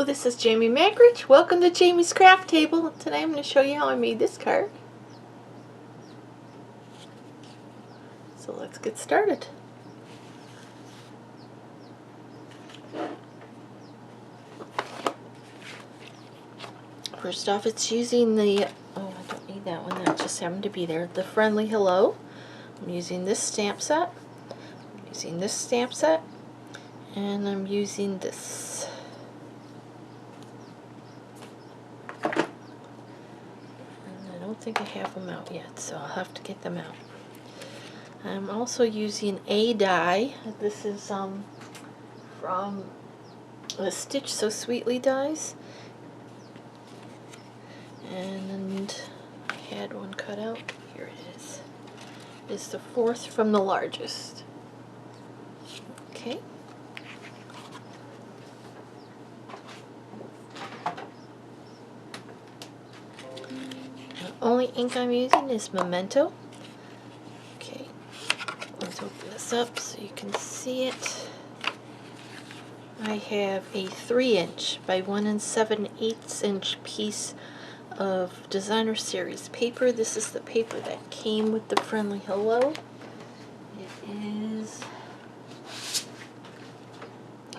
Hello, this is Jamie Magridge. Welcome to Jamie's Craft Table. Today I'm going to show you how I made this card. So let's get started. First off, it's using the, oh, I don't need that one, that just happened to be there, the Friendly Hello. I'm using this stamp set, and I'm using this. And I don't think I have them out yet, so I'll have to get them out. I'm also using a die. This is from the Stitch So Sweetly dies. And I had one cut out. Here it is. It's the fourth from the largest. Okay. The only ink I'm using is Memento. Okay. Let's open this up so you can see it. I have a 3" by 1 7/8 inch piece of Designer Series paper. This is the paper that came with the Friendly Hello. It is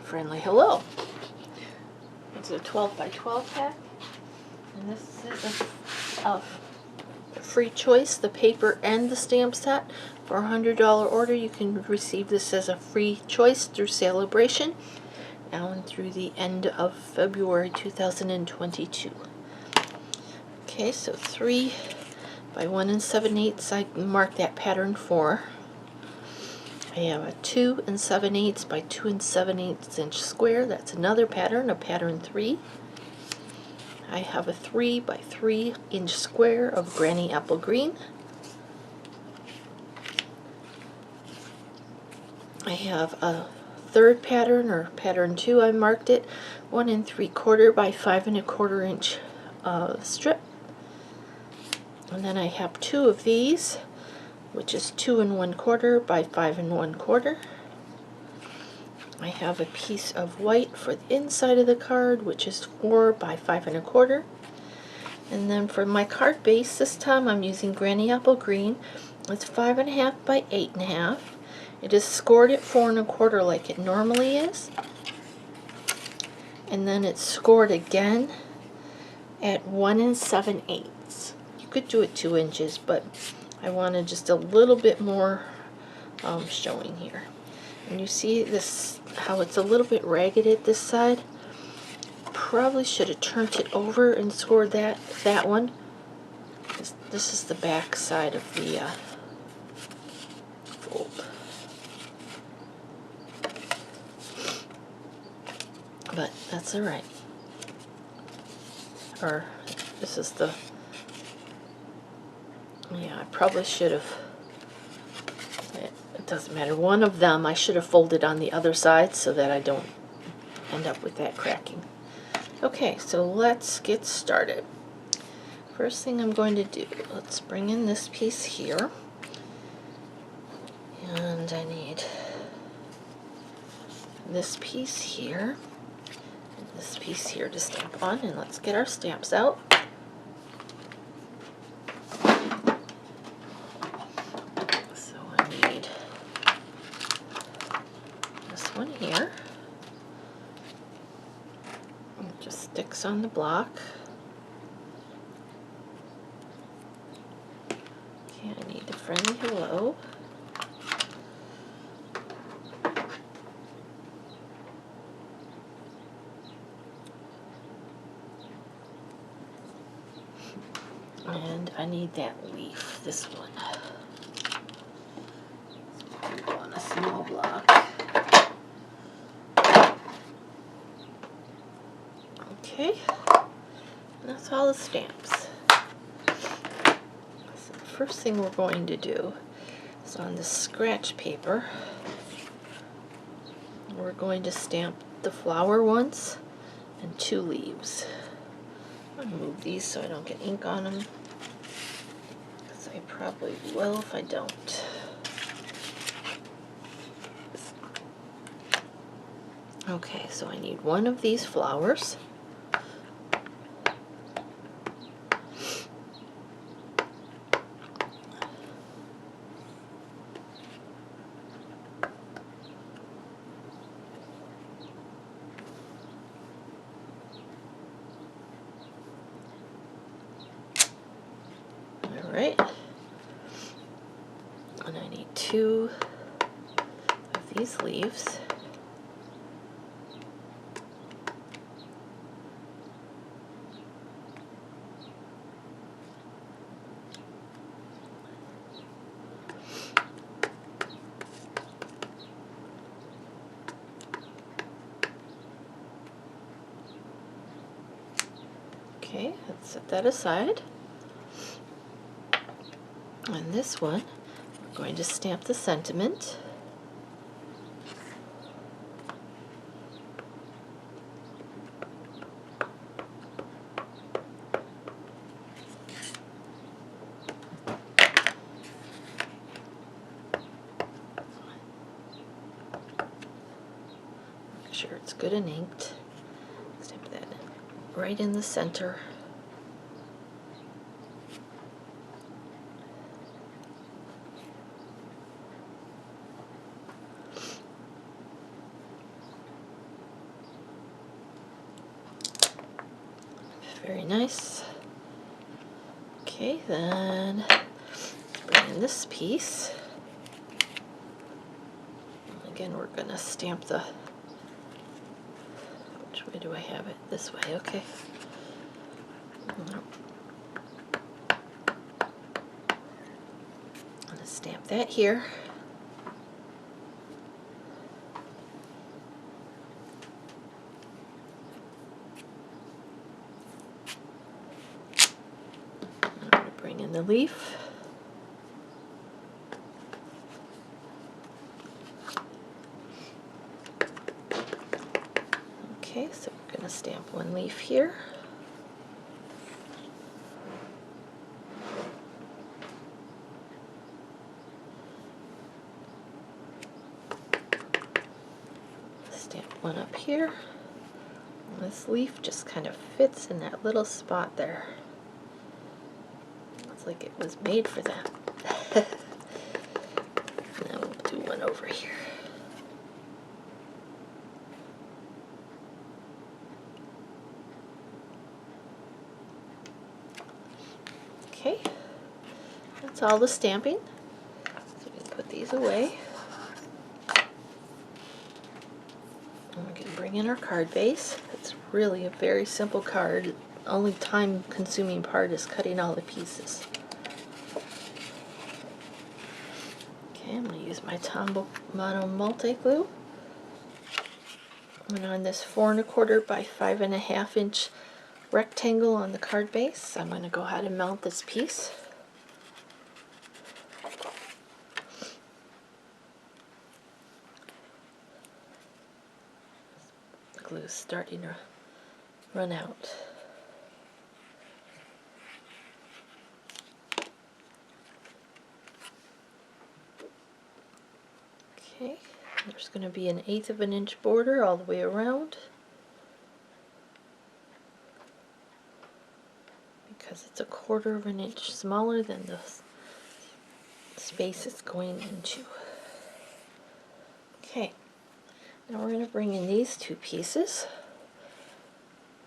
Friendly Hello. It's a 12 by 12 pack, and this is a free choice, the paper and the stamp set. For a $100 order, you can receive this as a free choice through Celebration, now and through the end of February 2022. Okay, so 3 by 1 7/8, I marked that pattern for. I have a 2 7/8 by 2 7/8 inch square. That's another pattern, a pattern 3. I have a 3 by 3 inch square of Granny Apple Green. I have a third pattern, or pattern 2, I marked it, 1 3/4 by 5 1/4 inch strip. And then I have 2 of these, which is 2 1/4 by 5 1/4. I have a piece of white for the inside of the card, which is 4 by 5 1/4. And then for my card base, this time I'm using Granny Apple Green. It's 5 1/2 by 8 1/2. It is scored at 4 1/4 like it normally is. And then it's scored again at 1 7/8. You could do it 2 inches, but I wanted just a little bit more showing here. And you see this, how it's a little bit ragged at this side. Probably should have turned it over and scored that one. This is the back side of the fold. But that's alright. Or this is the, yeah, I probably should have, it doesn't matter, one of them I should have folded on the other side so that I don't end up with that cracking. Okay, so let's get started. First thing I'm going to do, let's bring in this piece here, and I need this piece here, and this piece here to stamp on, and let's get our stamps out. So I need this one here. It just sticks on the block. Okay, I need the Friendly Hello. And I need that leaf, this one. So on a small block. Okay, and that's all the stamps. So the first thing we're going to do is on this scratch paper, we're going to stamp the flower once and 2 leaves. I'm going to move these so I don't get ink on them, because I probably will if I don't. Okay, so I need one of these flowers. All right. And I need 2 of these leaves. Okay, let's set that aside. And this one, we're going to stamp the sentiment. Make sure it's good and inked. Stamp that right in the center. Very nice. Okay, then bring in this piece. Again, we're going to stamp the, which way do I have it? This way, okay. I'm going to stamp that here. I'm going to bring in the leaf. Okay, so we're going to stamp one leaf here. Stamp one up here. This leaf just kind of fits in that little spot there. Looks like it was made for that. And then we'll do one over here. Okay, that's all the stamping. So we can put these away. And we can bring in our card base. It's really a very simple card. The only time-consuming part is cutting all the pieces. Okay, I'm going to use my Tombow Mono multi-glue. And on this 4 1/4 by 5 1/2 inch rectangle on the card base, I'm going to go ahead and mount this piece. The glue is starting to run out. Okay, there's going to be an 1/8 of an inch border all the way around. Because it's a 1/4 of an inch smaller than the space it's going into. Okay, now we're going to bring in these 2 pieces.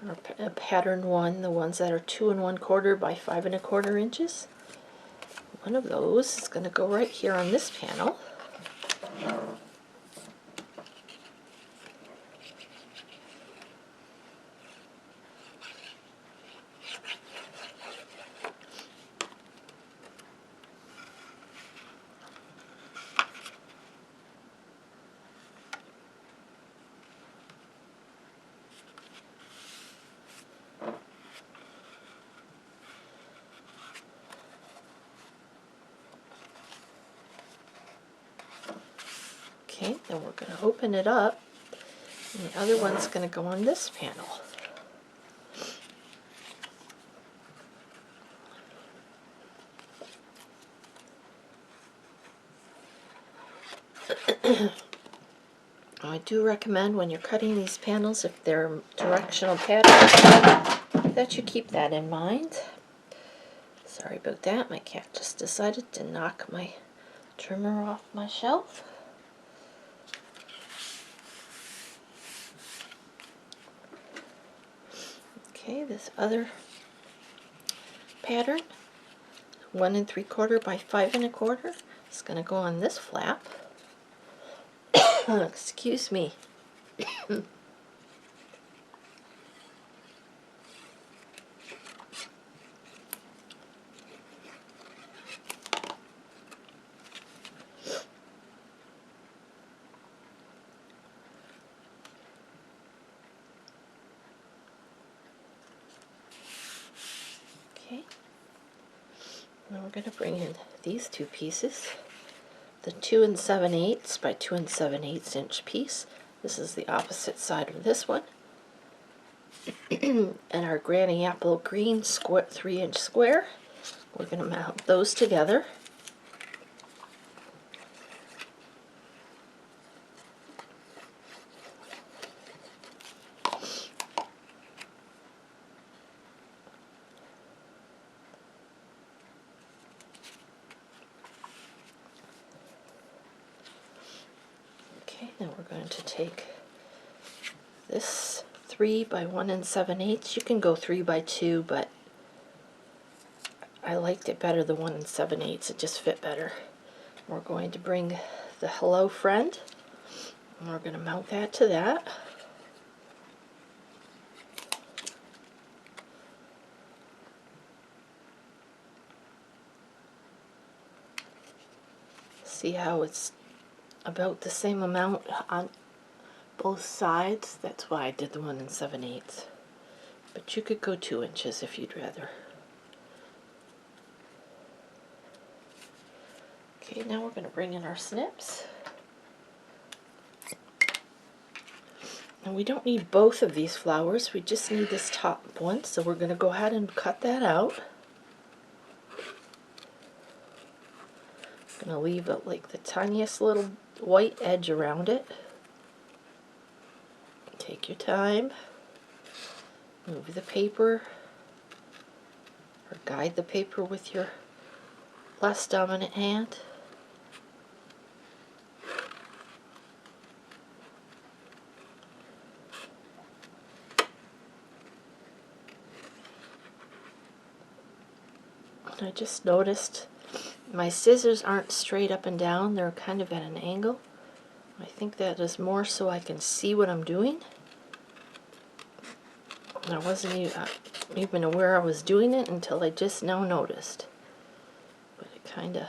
Or pattern 1, the ones that are 2 1/4 by 5 1/4 inches. One of those is going to go right here on this panel. Okay, then we're going to open it up, and the other one's going to go on this panel. I do recommend when you're cutting these panels, if they're directional patterns, that you keep that in mind. Sorry about that, my cat just decided to knock my trimmer off my shelf. Okay, this other pattern, 1 3/4 by 5 1/4. It's going to go on this flap. Excuse me. Okay. Now we're going to bring in these two pieces. The 2 7/8 by 2 7/8 inch piece. This is the opposite side of this one. And our Granny Apple green 3-inch square. We're going to mount those together. Okay, then we're going to take this 3 by 1 7/8. You can go 3 by 2, but I liked it better, the 1 7/8. It just fit better. We're going to bring the Hello Friend, and we're going to mount that to that. See how it's about the same amount on both sides? That's why I did the 1 7/8. But you could go 2 inches if you'd rather. Okay, now we're going to bring in our snips. And we don't need both of these flowers, we just need this top one, so we're going to go ahead and cut that out. I'm going to leave it like the tiniest little white edge around it. Take your time. Move the paper, or guide the paper with your less dominant hand. I just noticed my scissors aren't straight up and down, they're kind of at an angle. I think that is more so I can see what I'm doing. I wasn't even aware I was doing it until I just now noticed. But it kind of...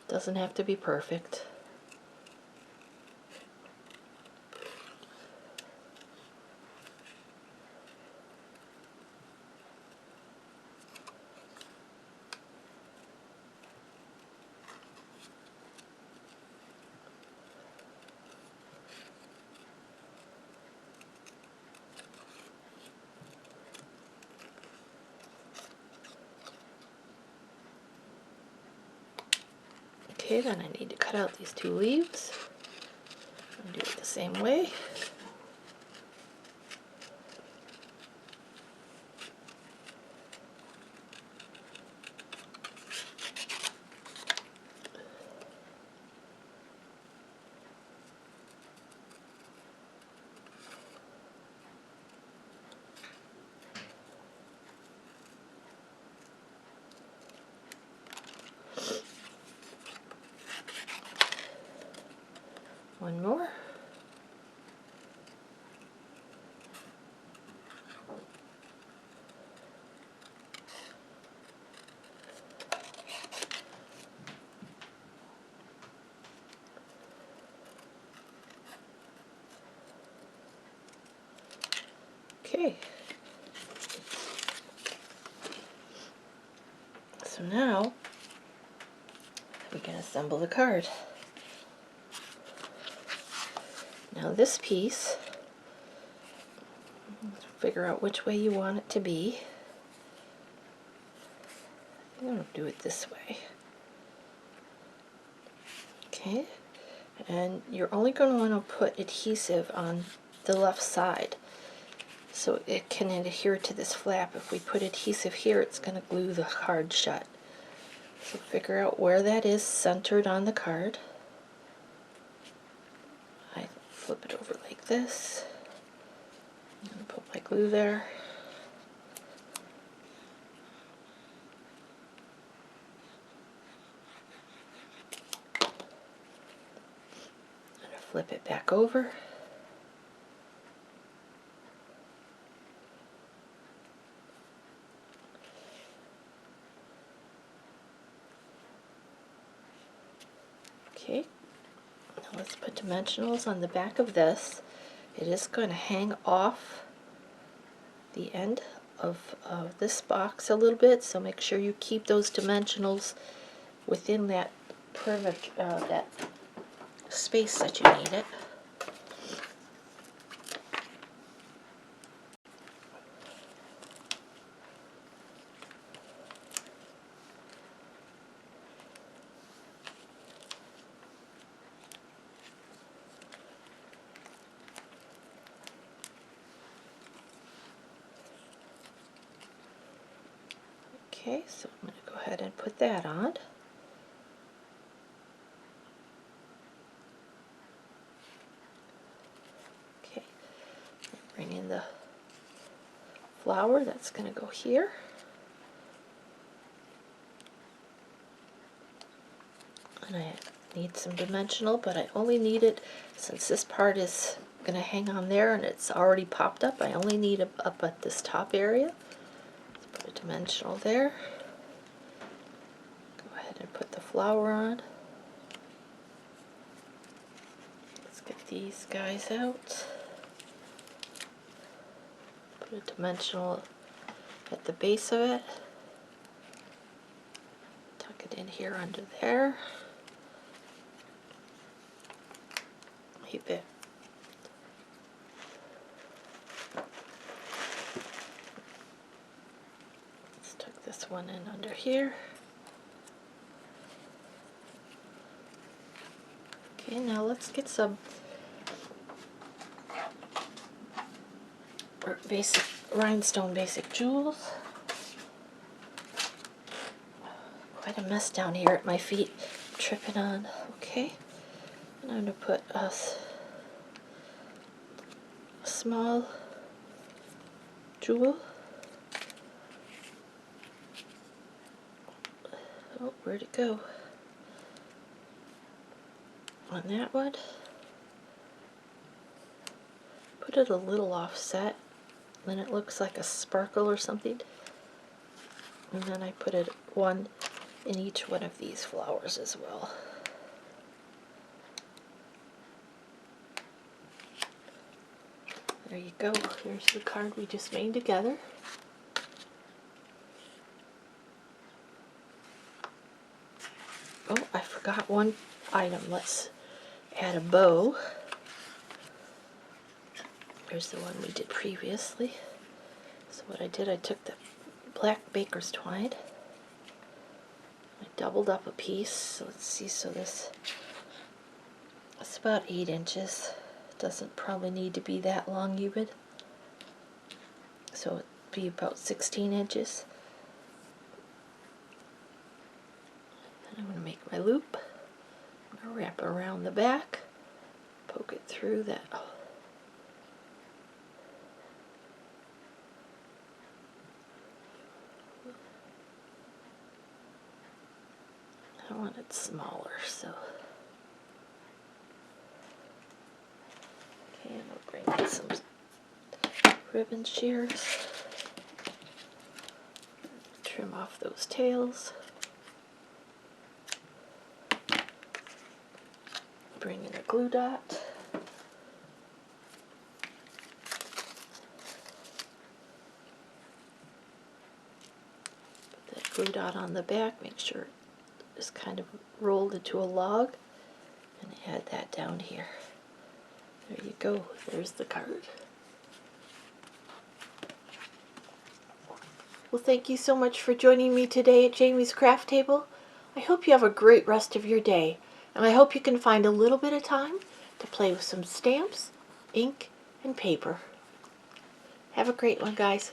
doesn't have to be perfect. Okay, then I need to cut out these two leaves and do it the same way. One more. Okay. So now we can assemble the card. Now this piece, figure out which way you want it to be. I'm going to do it this way. Okay, and you're only going to want to put adhesive on the left side so it can adhere to this flap. If we put adhesive here, it's going to glue the card shut. So figure out where that is centered on the card. I flip it over like this and put my glue there. And I flip it back over. Okay, now let's put dimensionals on the back of this. It is going to hang off the end of this box a little bit, so make sure you keep those dimensionals within that perimeter, that space that you need it. Okay, so I'm going to go ahead and put that on. Okay, bring in the flower, that's going to go here. And I need some dimensional, but I only need it, since this part is going to hang on there and it's already popped up, I only need it up at this top area. Let's put a dimensional there. Go ahead and put the flower on. Let's get these guys out. Put a dimensional at the base of it. Tuck it in here under there. Keep it. Let's tuck this one in under here. Okay, now let's get some basic rhinestone basic jewels. Quite a mess down here at my feet, tripping on. Okay, and I'm going to put a small jewel. Oh, where'd it go? On that one. Put it a little offset, then it looks like a sparkle or something. And then I put it one in each one of these flowers as well. There you go. Here's the card we just made together. Oh, I forgot one item. Let's add a bow. Here's the one we did previously. So what I did, I took the black baker's twine. I doubled up a piece. So let's see, so it's about 8 inches. Doesn't probably need to be that long even. So it'd be about 16 inches. And I'm going to make my loop. I'm going to wrap it around the back, poke it through that. I want it smaller, so. Okay, and we'll bring in some ribbon shears. Trim off those tails. Bring in a glue dot. Put that glue dot on the back, make sure it's kind of rolled into a log, and add that down here. There you go, there's the card. Well, thank you so much for joining me today at Jamie's Craft Table. I hope you have a great rest of your day, and I hope you can find a little bit of time to play with some stamps, ink, and paper. Have a great one, guys.